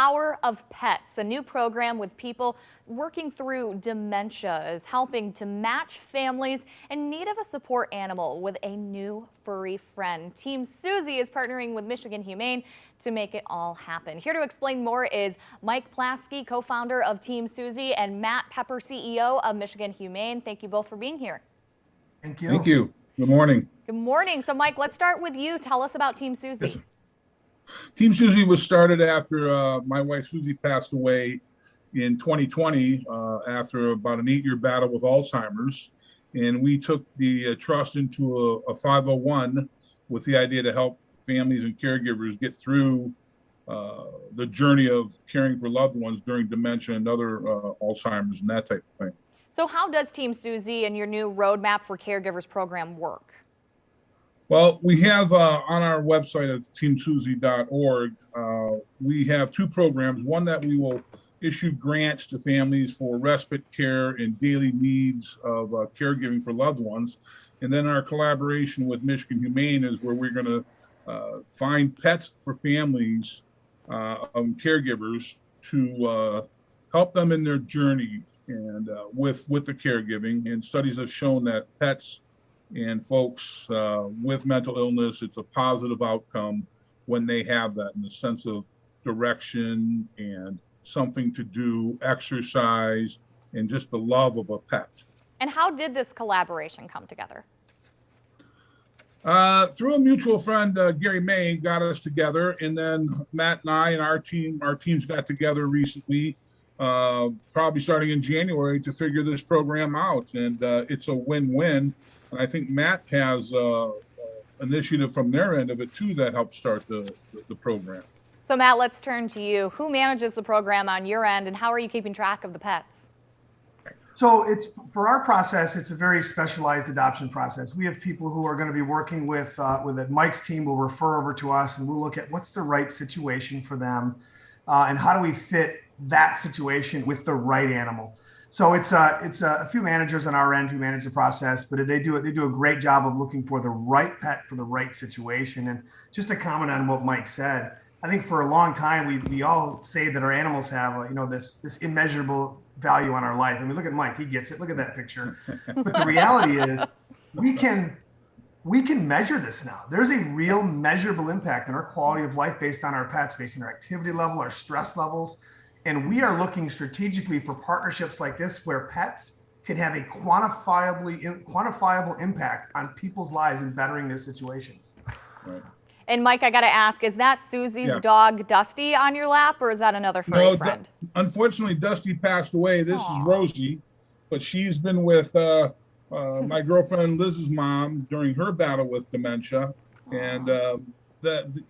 Power of Pets, a new program with people working through dementia, is helping to match families in need of a support animal with a new furry friend. Team Susie is partnering with Michigan Humane to make it all happen. Here to explain more is Mike Plasky, co-founder of Team Susie, and Matt Pepper, CEO of Michigan Humane. Thank you both for being here. Thank you. Thank you. Good morning. Good morning. So Mike, let's start with you. Tell us about Team Susie. Yes. Team Susie was started after my wife Susie passed away in 2020 after about an 8-year battle with Alzheimer's. And we took the trust into a 501 with the idea to help families and caregivers get through the journey of caring for loved ones during dementia and other Alzheimer's and that type of thing. So how does Team Susie and your new Roadmap for Caregivers program work? Well, we have on our website at teamsusie.org, we have 2 programs. One that we will issue grants to families for respite care and daily needs of caregiving for loved ones. And then our collaboration with Michigan Humane is where we're going to find pets for families caregivers to help them in their journey and with the caregiving. And studies have shown that pets and folks with mental illness, it's a positive outcome when they have that in the sense of direction and something to do, exercise, and just the love of a pet. And how did this collaboration come together? Through a mutual friend, Gary May, got us together, and then Matt and I and our teams got together recently, probably starting in January, to figure this program out, and it's a win-win. And I think Matt has initiative from their end of it too that helped start the program. So Matt, let's turn to you. Who manages the program on your end, and how are you keeping track of the pets? So it's for our process, it's a very specialized adoption process. We have people who are going to be working with it. Mike's team will refer over to us, and we'll look at what's the right situation for them, and how do we fit that situation with the right animal. So it's a few managers on our end who manage the process, but they do a great job of looking for the right pet for the right situation. And just to comment on what Mike said, I think for a long time we all say that our animals have this immeasurable value on our life. And we look at Mike, he gets it. Look at that picture. But the reality is we can measure this now. There's a real measurable impact on our quality of life based on our pets, based on our activity level, our stress levels. And we are looking strategically for partnerships like this where pets can have a quantifiable impact on people's lives and bettering their situations. Right. And Mike, I got to ask, is that Susie's dog Dusty on your lap, or is that another furry friend? Unfortunately, Dusty passed away. This is Rosie, but she's been with my girlfriend Liz's mom during her battle with dementia. And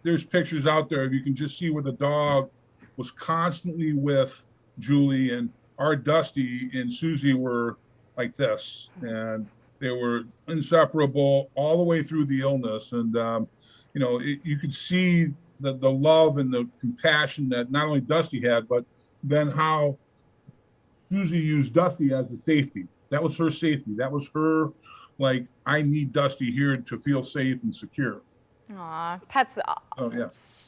there's pictures out there. You can just see where the dog was constantly with Julie, and our Dusty and Susie were like this, and they were inseparable all the way through the illness. And you could see the love and the compassion that not only Dusty had, but then how Susie used Dusty as a safety. That was her safety. That was her, like, I need Dusty here to feel safe and secure. Aw, pets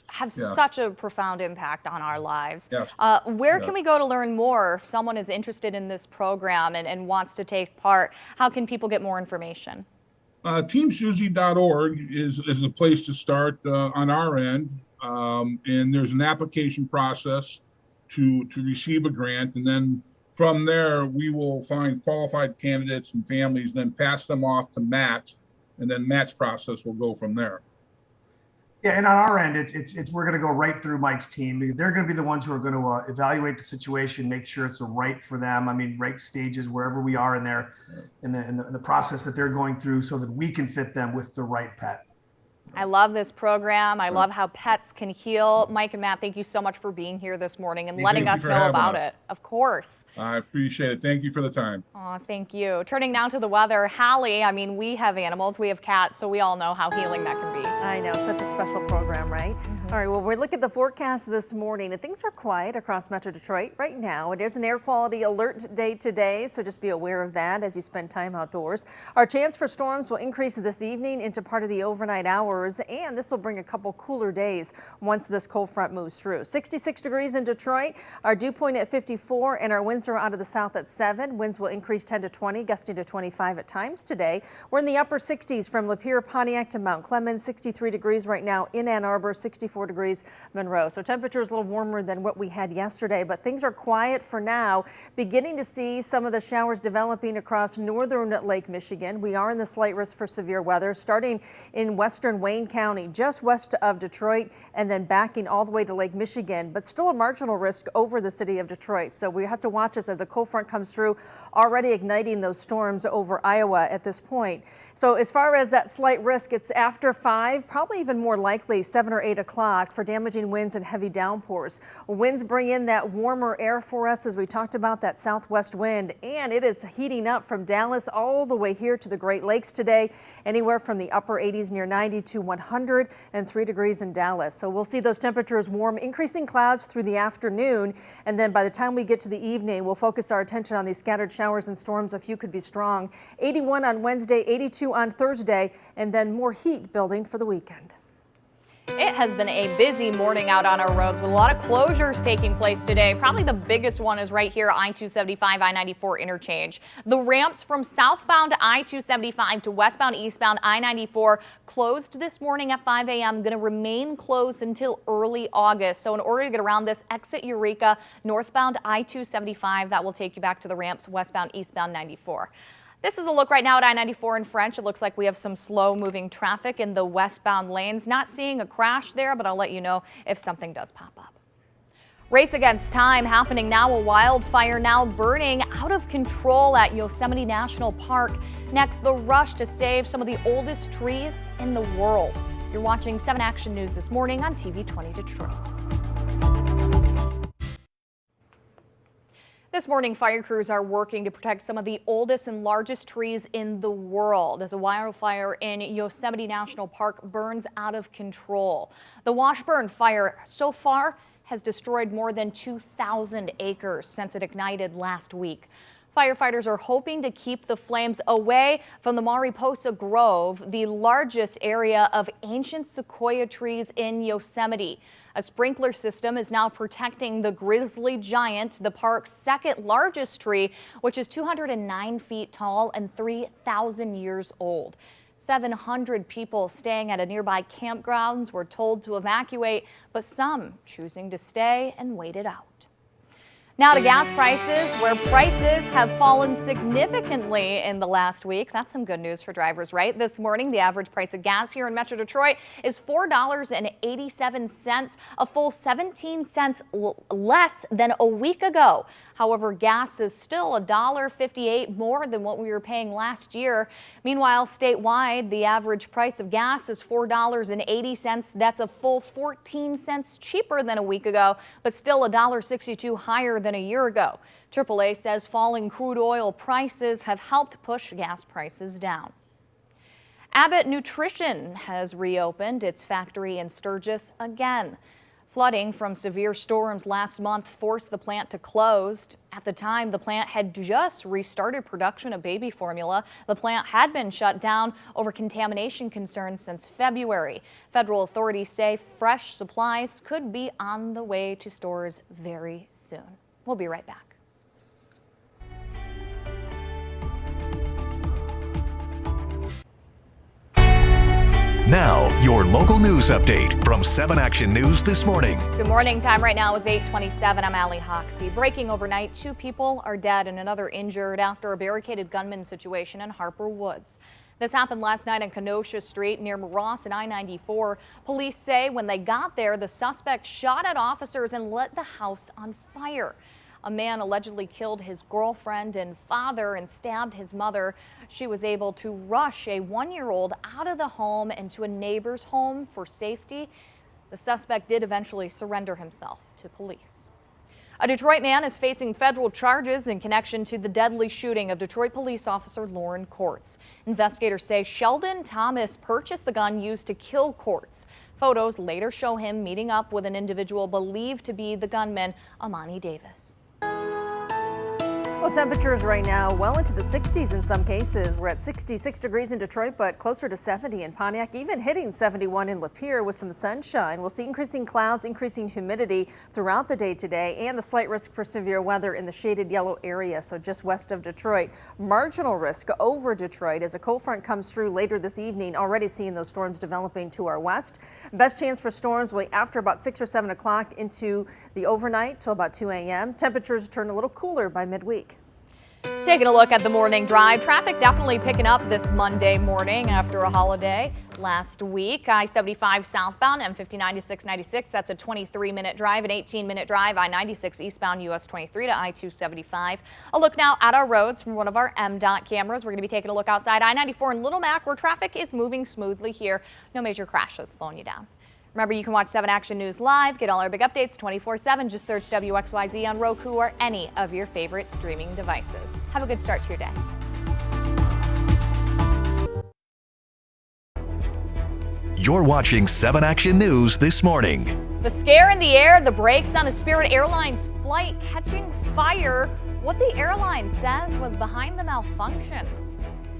have such a profound impact on our lives. Yes. Where can we go to learn more if someone is interested in this program and wants to take part? How can people get more information? Teamsusie.org is a place to start on our end. And there's an application process to receive a grant. And then from there, we will find qualified candidates and families, then pass them off to Matt. And then Matt's process will go from there. Yeah, and on our end, it's we're going to go right through Mike's team. They're going to be the ones who are going to evaluate the situation, make sure it's right for them. I mean, right stages wherever we are in the process that they're going through, so that we can fit them with the right pet. I love this program. I love how pets can heal. Mike and Matt, thank you so much for being here this morning and letting us know about it. Of course. I appreciate it. Thank you for the time. Oh, thank you. Turning now to the weather. Hallie, I mean, we have animals, we have cats, so we all know how healing that can be. I know, such a special program, right? All right, well, we look at the forecast this morning, and things are quiet across Metro Detroit right now. It is an air quality alert day today, so just be aware of that as you spend time outdoors. Our chance for storms will increase this evening into part of the overnight hours. showers, and this will bring a couple cooler days once this cold front moves through. 66 degrees in Detroit, our dew point at 54, and our winds are out of the south at 7. Winds will increase 10 to 20, gusting to 25 at times today. We're in the upper 60s from Lapeer, Pontiac to Mount Clemens, 63 degrees right now in Ann Arbor, 64 degrees Monroe. So temperature is a little warmer than what we had yesterday, but things are quiet for now. Beginning to see some of the showers developing across northern Lake Michigan. We are in the slight risk for severe weather, starting in western Wayne County, just west of Detroit, and then backing all the way to Lake Michigan, but still a marginal risk over the city of Detroit. So we have to watch this as a cold front comes through, already igniting those storms over Iowa at this point. So as far as that slight risk, it's after 5, probably even more likely 7 or 8 o'clock for damaging winds and heavy downpours. Winds bring in that warmer air for us, as we talked about, that southwest wind, and it is heating up from Dallas all the way here to the Great Lakes today, anywhere from the upper 80s near 90 to 103 degrees in Dallas. So we'll see those temperatures warm, increasing clouds through the afternoon, and then by the time we get to the evening, we'll focus our attention on these scattered showers and storms. A few could be strong. 81 on Wednesday, 82 on Thursday, and then more heat building for the weekend. It has been a busy morning out on our roads with a lot of closures taking place today. Probably the biggest one is right here, I-275, I-94 interchange. The ramps from southbound I-275 to westbound, eastbound I-94 closed this morning at 5 a.m. Going to remain closed until early August. So in order to get around this, exit Eureka, northbound I-275. That will take you back to the ramps, westbound, eastbound 94. This is a look right now at I-94 in French. It looks like we have some slow moving traffic in the westbound lanes. Not seeing a crash there, but I'll let you know if something does pop up. Race against time happening now. A wildfire now burning out of control at Yosemite National Park. Next, the rush to save some of the oldest trees in the world. You're watching 7 Action News this morning on TV 20 Detroit. This morning, fire crews are working to protect some of the oldest and largest trees in the world as a wildfire in Yosemite National Park burns out of control. The Washburn fire so far has destroyed more than 2,000 acres since it ignited last week. Firefighters are hoping to keep the flames away from the Mariposa Grove, the largest area of ancient sequoia trees in Yosemite. A sprinkler system is now protecting the grizzly giant, the park's second largest tree, which is 209 feet tall and 3,000 years old. 700 people staying at a nearby campgrounds were told to evacuate, but some choosing to stay and wait it out. Now to gas prices, where prices have fallen significantly in the last week. That's some good news for drivers, right? This morning, the average price of gas here in Metro Detroit is $4.87, a full 17 cents less than a week ago. However, gas is still $1.58 more than what we were paying last year. Meanwhile, statewide, the average price of gas is $4.80. That's a full 14 cents cheaper than a week ago, but still $1.62 higher than a year ago. AAA says falling crude oil prices have helped push gas prices down. Abbott Nutrition has reopened its factory in Sturgis again. Flooding from severe storms last month forced the plant to close. At the time, the plant had just restarted production of baby formula. The plant had been shut down over contamination concerns since February. Federal authorities say fresh supplies could be on the way to stores very soon. We'll be right back. Now, your local news update from 7 Action News this morning. Good morning. Time right now is 8:27. I'm Allie Hoxie. Breaking overnight, 2 people are dead and another injured after a barricaded gunman situation in Harper Woods. This happened last night on Kenosha Street near Ross and I-94. Police say when they got there, the suspect shot at officers and lit the house on fire. A man allegedly killed his girlfriend and father and stabbed his mother. She was able to rush a 1-year-old out of the home and to a neighbor's home for safety. The suspect did eventually surrender himself to police. A Detroit man is facing federal charges in connection to the deadly shooting of Detroit police officer Lauren Courts. Investigators say Sheldon Thomas purchased the gun used to kill Courts. Photos later show him meeting up with an individual believed to be the gunman, Amani Davis. Well, temperatures right now well into the 60s in some cases. We're at 66 degrees in Detroit, but closer to 70 in Pontiac, even hitting 71 in Lapeer with some sunshine. We'll see increasing clouds, increasing humidity throughout the day today, and the slight risk for severe weather in the shaded yellow area, so just west of Detroit. Marginal risk over Detroit as a cold front comes through later this evening, already seeing those storms developing to our west. Best chance for storms will be after about 6 or 7 o'clock into the overnight till about 2 a.m. Temperatures turn a little cooler by midweek. Taking a look at the morning drive, traffic definitely picking up this Monday morning after a holiday last week. I-75 southbound, M59 to 696, that's a 23-minute drive, an 18-minute drive, I-96 eastbound US 23 to I-275. A look now at our roads from one of our MDOT cameras. We're going to be taking a look outside I-94 in Little Mac, where traffic is moving smoothly here. No major crashes slowing you down. Remember, you can watch 7 Action News live, get all our big updates 24/7. Just search WXYZ on Roku or any of your favorite streaming devices. Have a good start to your day. You're watching 7 Action News this morning. The scare in the air, the brakes on a Spirit Airlines flight catching fire. What the airline says was behind the malfunction.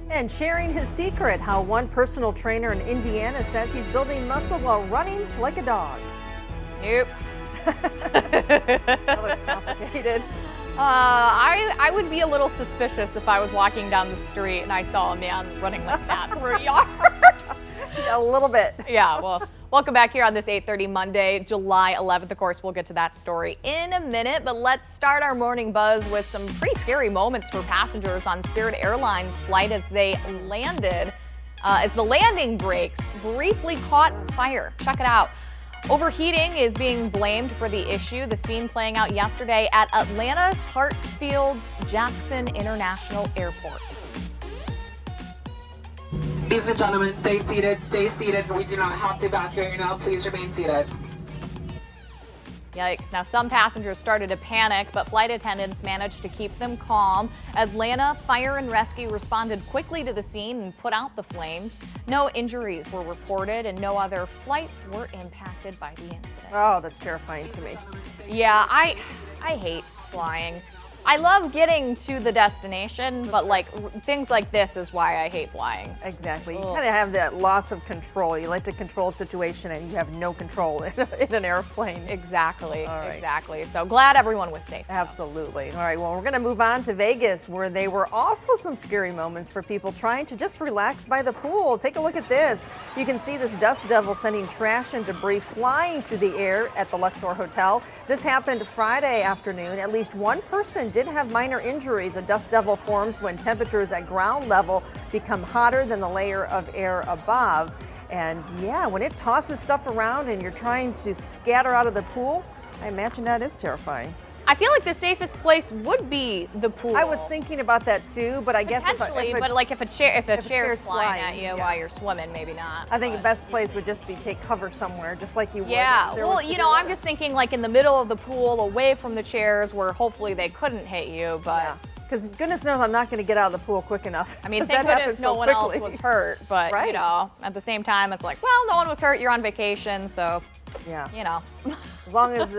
And sharing his secret, how one personal trainer in Indiana says he's building muscle while running like a dog. Nope. That looks complicated. I would be a little suspicious if I was walking down the street and I saw a man running like that through a yard. A little bit. Yeah, well, welcome back here on this 8:30 Monday, July 11th. Of course, we'll get to that story in a minute, but let's start our morning buzz with some pretty scary moments for passengers on Spirit Airlines flight as they landed, as the landing brakes briefly caught fire. Check it out. Overheating is being blamed for the issue. The scene playing out yesterday at Atlanta's Hartsfield-Jackson International Airport. Ladies and gentlemen, stay seated, stay seated. We do not have to evacuate now. Please remain seated. Yikes. Now, some passengers started to panic, but flight attendants managed to keep them calm. Atlanta Fire and Rescue responded quickly to the scene and put out the flames. No injuries were reported and no other flights were impacted by the incident. Oh, that's terrifying to me. Yeah, I hate flying. I love getting to the destination, but like things like this is why I hate flying. Exactly. You Ugh. kind of have that loss of control. You like to control a situation and you have no control in an airplane. Exactly, All right. exactly. So glad everyone was safe. Absolutely. All right, well, we're going to move on to Vegas, where there were also some scary moments for people trying to just relax by the pool. Take a look at this. You can see this dust devil sending trash and debris flying through the air at the Luxor Hotel. This happened Friday afternoon. At least one person did have minor injuries. A dust devil forms when temperatures at ground level become hotter than the layer of air above. And yeah, when it tosses stuff around and you're trying to scatter out of the pool, I imagine that is terrifying. I feel like the safest place would be the pool. I was thinking about that too, but I guess potentially, but like if a chair's flying at you while you're swimming, maybe not. I think the best place would just be take cover somewhere, just like you would. Yeah, if there well, was you severe know, I'm weather. just thinking like in the middle of the pool, away from the chairs, where hopefully they couldn't hit you. But because goodness knows I'm not going to get out of the pool quick enough. I mean, 'cause thank that goodness happens no so one else quickly. was hurt. But Right. you know, at the same time, it's like, well, no one was hurt. You're on vacation, so Yeah, you know. as long as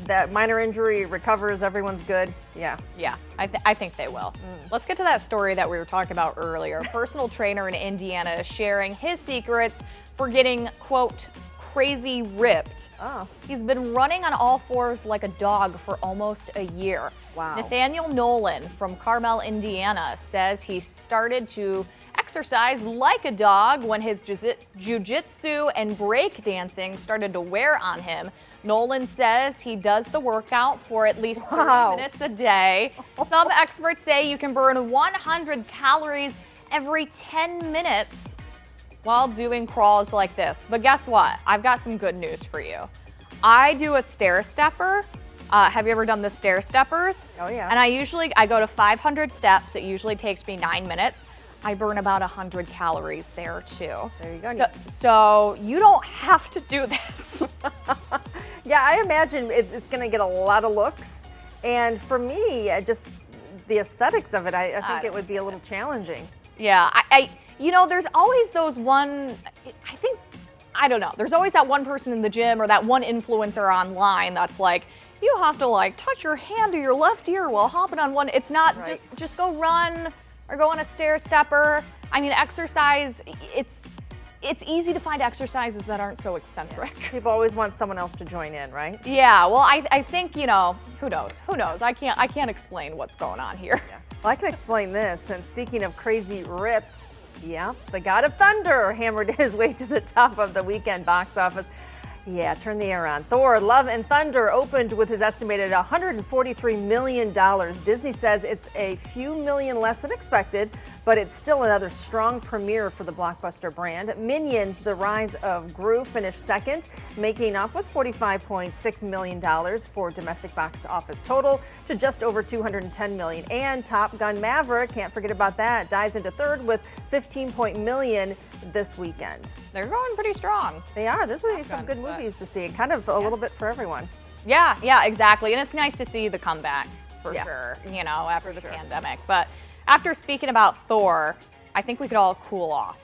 that minor injury recovers, everyone's good. Yeah. Yeah, I think they will. Let's get to that story that we were talking about earlier. A personal trainer in Indiana is sharing his secrets for getting, quote, crazy ripped. Oh. He's been running on all fours like a dog for almost a year. Wow. Nathaniel Nolan from Carmel, Indiana, says he started to exercise like a dog when his jiu-jitsu and break dancing started to wear on him. Nolan says he does the workout for at least 30 Wow. minutes a day. Some experts say you can burn 100 calories every 10 minutes while doing crawls like this. But guess what? I've got some good news for you. I do a stair stepper. Have you ever done the stair steppers? Oh, yeah. And I go to 500 steps. It usually takes me 9 minutes. I burn about 100 calories there too. There you go. So you don't have to do this. Yeah, I imagine it's going to get a lot of looks. And for me, just the aesthetics of it, I think it would be a little challenging. Yeah, you know, there's always those one, I don't know, there's always that one person in the gym or that one influencer online that's like, you have to like touch your hand to your left ear while hopping on one. It's not Right. just go run or go on a stair stepper. I mean, exercise, it's easy to find exercises that aren't so eccentric. People always want someone else to join in, right? Yeah, well, I think, you know, who knows? I can't explain what's going on here. Yeah. Well, I can explain this. And speaking of crazy ripped, yeah, the God of Thunder hammered his way to the top of the weekend box office. Yeah, turn the air on. Thor, Love and Thunder opened with his estimated $143 million. Disney says it's a few million less than expected, but it's still another strong premiere for the blockbuster brand. Minions, The Rise of Gru finished second, making off with $45.6 million for domestic box office total to just over $210 million. And Top Gun Maverick, can't forget about that, dives into third with $15 million this weekend. They're going pretty strong. They are. There's some Gun, good but- movies to see. Kind of a little bit for everyone. Yeah, exactly. And it's nice to see the comeback for Yeah. sure, you know, after the pandemic. But after speaking about Thor, I think we could all cool off.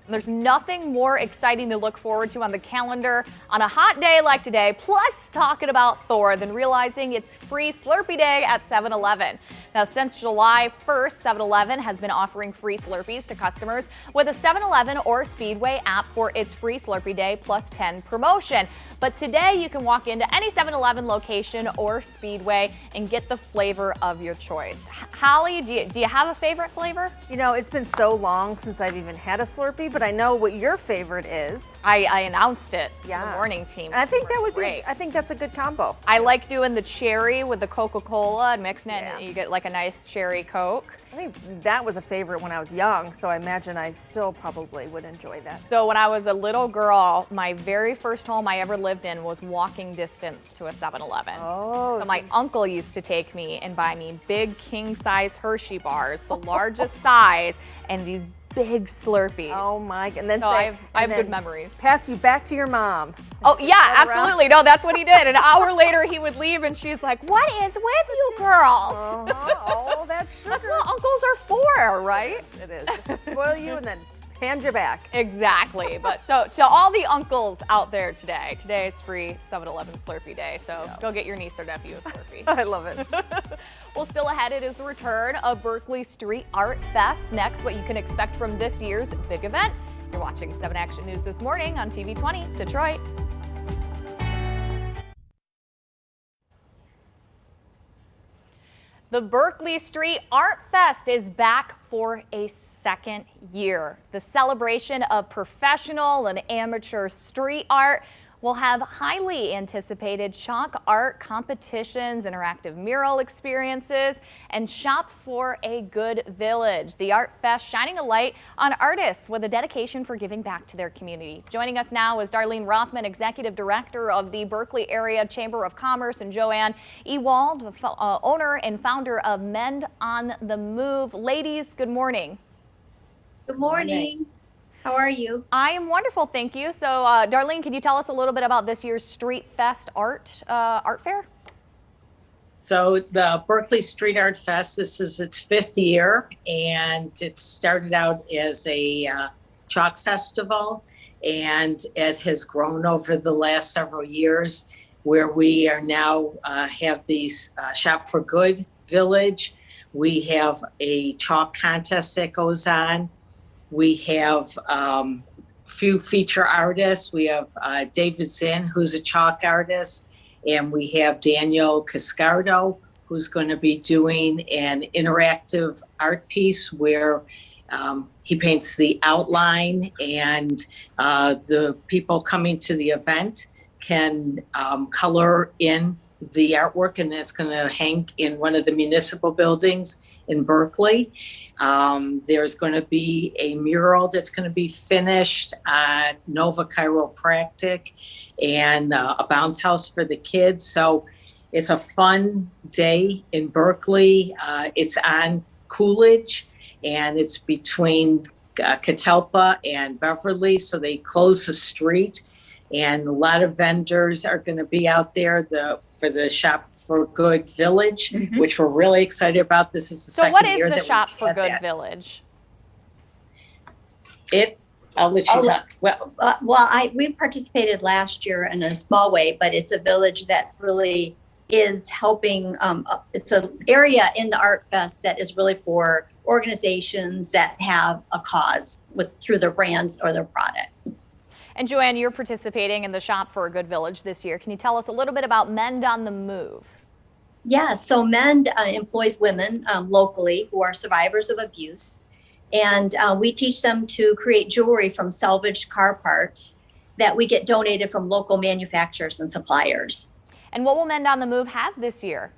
There's nothing more exciting to look forward to on the calendar on a hot day like today, plus talking about Thor, than realizing it's free Slurpee Day at 7-Eleven. Now, since July 1st, 7-Eleven has been offering free Slurpees to customers with a 7-Eleven or Speedway app for its free Slurpee Day plus 10 promotion. But today you can walk into any 7-Eleven location or Speedway and get the flavor of your choice. Holly, do you have a favorite flavor? You know, it's been so long since I've even had a Slurpee, but I know what your favorite is. I announced it to Yeah. the morning team. And I think that would Great. be, I think that's a good combo. I like doing the cherry with the Coca-Cola and mixing it, Yeah. and you get like a nice cherry Coke. I think that was a favorite when I was young, so I imagine I still probably would enjoy that. So when I was a little girl, my very first home I ever lived in was walking distance to a 7-Eleven. Oh, So my uncle used to take me and buy me big king-size Hershey bars, the largest size, and these big Slurpees. oh my, and then So say, I have and good then memories. pass you back to your mom. Oh yeah, Run around. absolutely. No, that's what he did. An hour later he would leave and she's like, "What is with you girls?" Oh, that's sugar. That's what uncles are for, right? It is, just to spoil you and then hand you back. Exactly. But so to all the uncles out there today is free 7-Eleven Slurpee Day. So go get your niece or nephew a Slurpee. I love it. Well, still ahead, it is the return of Berkeley Street Art Fest. Next, what you can expect from this year's big event. You're watching 7 Action News this morning on TV 20 Detroit. The Berkeley Street Art Fest is back for a second year. The celebration of professional and amateur street art will have highly anticipated chalk art competitions, interactive mural experiences, and Shop for a Good Village. The Art Fest shining a light on artists with a dedication for giving back to their community. Joining us now is Darlene Rothman, Executive Director of the Berkeley Area Chamber of Commerce, and Joanne Ewald, owner and founder of Mend on the Move. Ladies, good morning. Good morning. How are you? I am wonderful, thank you. So, Darlene, can you tell us a little bit about this year's Street Fest art fair? So the Berkeley Street Art Fest, this is its 5th year, and it started out as a chalk festival, and it has grown over the last several years, where we are now have these Shop for Good Village. We have a chalk contest that goes on. We have a few feature artists. We have David Zinn, who's a chalk artist, and we have Daniel Cascardo, who's going to be doing an interactive art piece where he paints the outline, and the people coming to the event can color in the artwork, and that's going to hang in one of the municipal buildings in Berkeley. There's going to be a mural that's going to be finished at Nova Chiropractic and a bounce house for the kids. So it's a fun day in Berkeley. It's on Coolidge, and it's between Catalpa and Beverly. So they close the street, and a lot of vendors are going to be out there for the Shop for Good Village, which we're really excited about. This is the So second what is year the that Shop we've for had Good that. Village? It I'll let you talk. Well, We participated last year in a small way, but it's a village that really is helping. It's an area in the Art Fest that is really for organizations that have a cause through their brands or their product. And Joanne, you're participating in the Shop for a Good Village this year. Can you tell us a little bit about Mend on the Move? Yeah, so Mend employs women locally who are survivors of abuse. And we teach them to create jewelry from salvaged car parts that we get donated from local manufacturers and suppliers. And what will Mend on the Move have this year?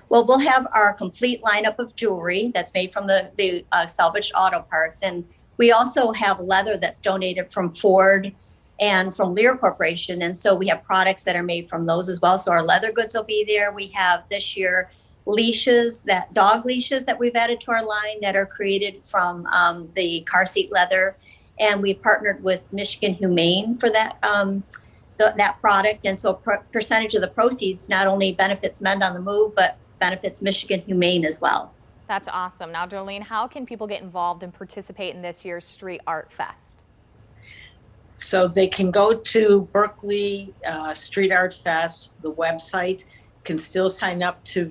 Well, we'll have our complete lineup of jewelry that's made from the salvaged auto parts. And we also have leather that's donated from Ford and from Lear Corporation. And so we have products that are made from those as well. So our leather goods will be there. We have this year leashes, dog leashes that we've added to our line that are created from the car seat leather. And we partnered with Michigan Humane for that that product. And so a percentage of the proceeds not only benefits Mend on the Move, but benefits Michigan Humane as well. That's awesome. Now, Darlene, how can people get involved and participate in this year's Street Art Fest? So they can go to Berkeley Street Art Fest, the website, can still sign up to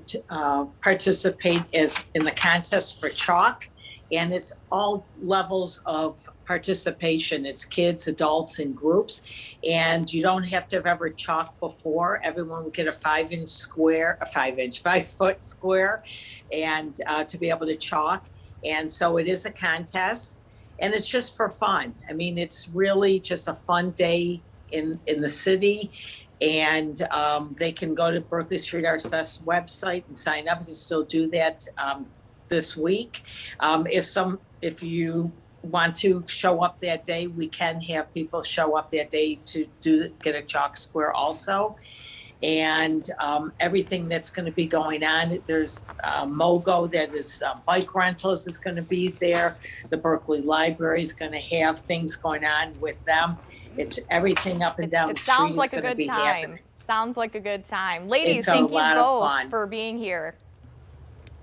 participate in the contest for chalk. And it's all levels of participation. It's kids, adults, and groups. And you don't have to have ever chalked before. Everyone will get a 5-foot square, and to be able to chalk. And so it is a contest, and it's just for fun. I mean, it's really just a fun day in the city. And they can go to Berkeley Street Art Fest website and sign up. You can still do that this week. If you want to show up that day, we can have people show up that day to get a chalk square also. And everything that's going to be going on, there's MOGO, that is bike rentals, is going to be there. The Berkeley Library is going to have things going on with them. It's everything up and down the street. Sounds like a good time. Sounds like a good time. Ladies, thank you both for being here.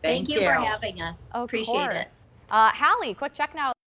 Thank you for having us. Appreciate it. Hallie, quick check now.